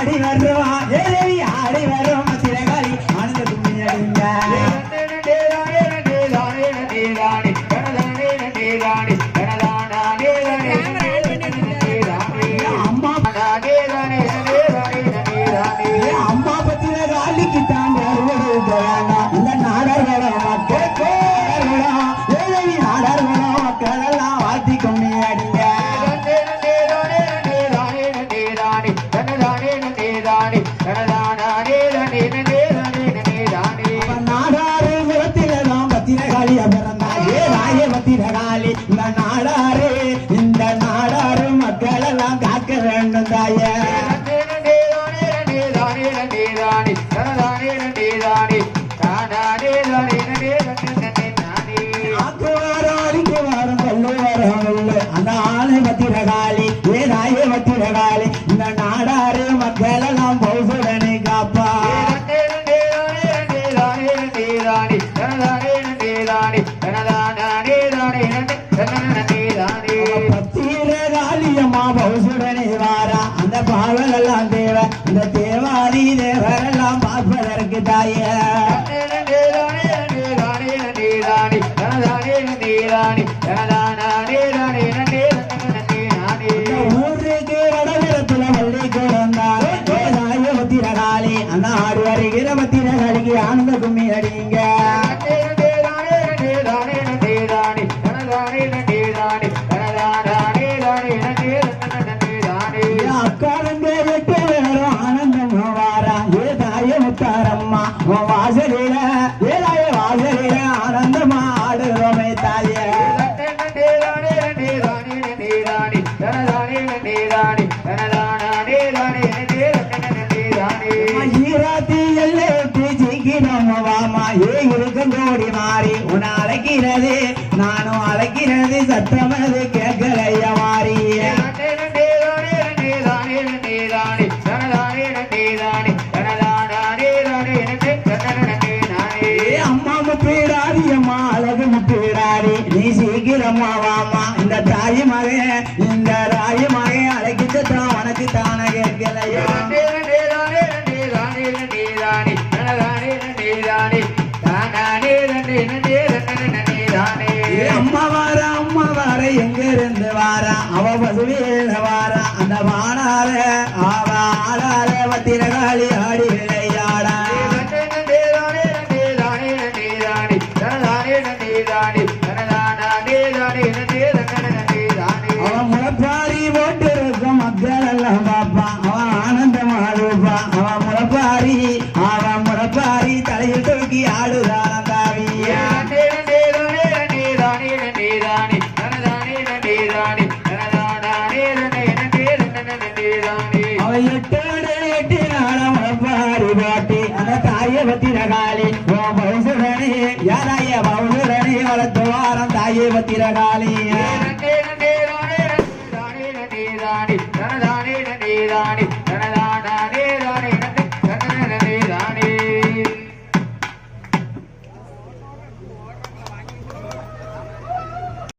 ஆடி வர்றோம் ஏதேவி ஆடி வர்றோம் பத்திரகாளி ஆனந்த கும்மி அடிங்க அம்மா பத்திரகாளிக்கு தான் இந்த நாடர்கள மக்கள் ஏதேவி நாடர்கள மக்கள் எல்லாம் வாழ்த்தி கும்மி அடிங்க நாடாறு குலத்திலாம் பத்திரகாளியா பிறந்தா ஏ ராய பத்திரகாளி இந்த நாடாறு மக்கள் எல்லாம் காக்க வேண்டும் தாய அந்த ஆளை பத்திரகாளி ஏ ராய பத்திரகாளி இந்த நாடாறு மக்கள் எல்லாம் பௌசுடனை காப்பா பத்திரகாளியம்மா பௌசுடனை வாரா அந்த பாவல் எல்லாம் தேவ இந்த தேவாதி தேவரெல்லாம் பார்ப்பதற்கு தாய ஊருக்கு வடகிழத்துல வள்ளி குழந்தாள் ராய பத்திரகாளி அந்த ஆடு வருகிற பத்திரகாளிக்கு ஆனந்த கும்மி அடிங்க அக்காலங்க விட்டு வேறும் ஆனந்தம் வாரா ஏ தாய முத்தாரம்மா வாசலில ஏதாய வாசலில ஆனந்தமா ஆடுறோமே தாய ஈராத்தி எல்லைட்டு ஜெயிக்கிறோம் வாமா ஏ இருக்கோடி மாறி உன்னை அழைக்கிறது நானும் அழைக்கிறது சத்தமது கேட்கலைய மாறி அம்மா முப்பிடாரி அம்மா அழகு முப்பிடாரி நீ சீக்கிரமா வாமா இந்த தாய் மகன் இந்த ராய மகன் அழைக்கிட்டுதான் உனக்கு தான கேட்கலையா அம்மா வார எங்க இருந்து வாரா அவ பசுவேல வாரா அந்த வானால அவ ஆளால பத்திரகாளி ஆடி விளையாடா அவன் முளப்பாரி போட்டு இருக்கும் மக்கள் எல்லாம் பாப்பா அவன் ஆனந்தமா இருப்பா அவன் முளப்பாரி தலையில் தூக்கி ஆடுதான் தாவியா அவன் எட்டு நாளம் முளப்பாரி பாட்டி அந்த தாய பத்திரகாளி பௌசுடனே யாராய பௌசுடனே வளர்த்து வாரம் தாய பத்திரகாளி நீராணி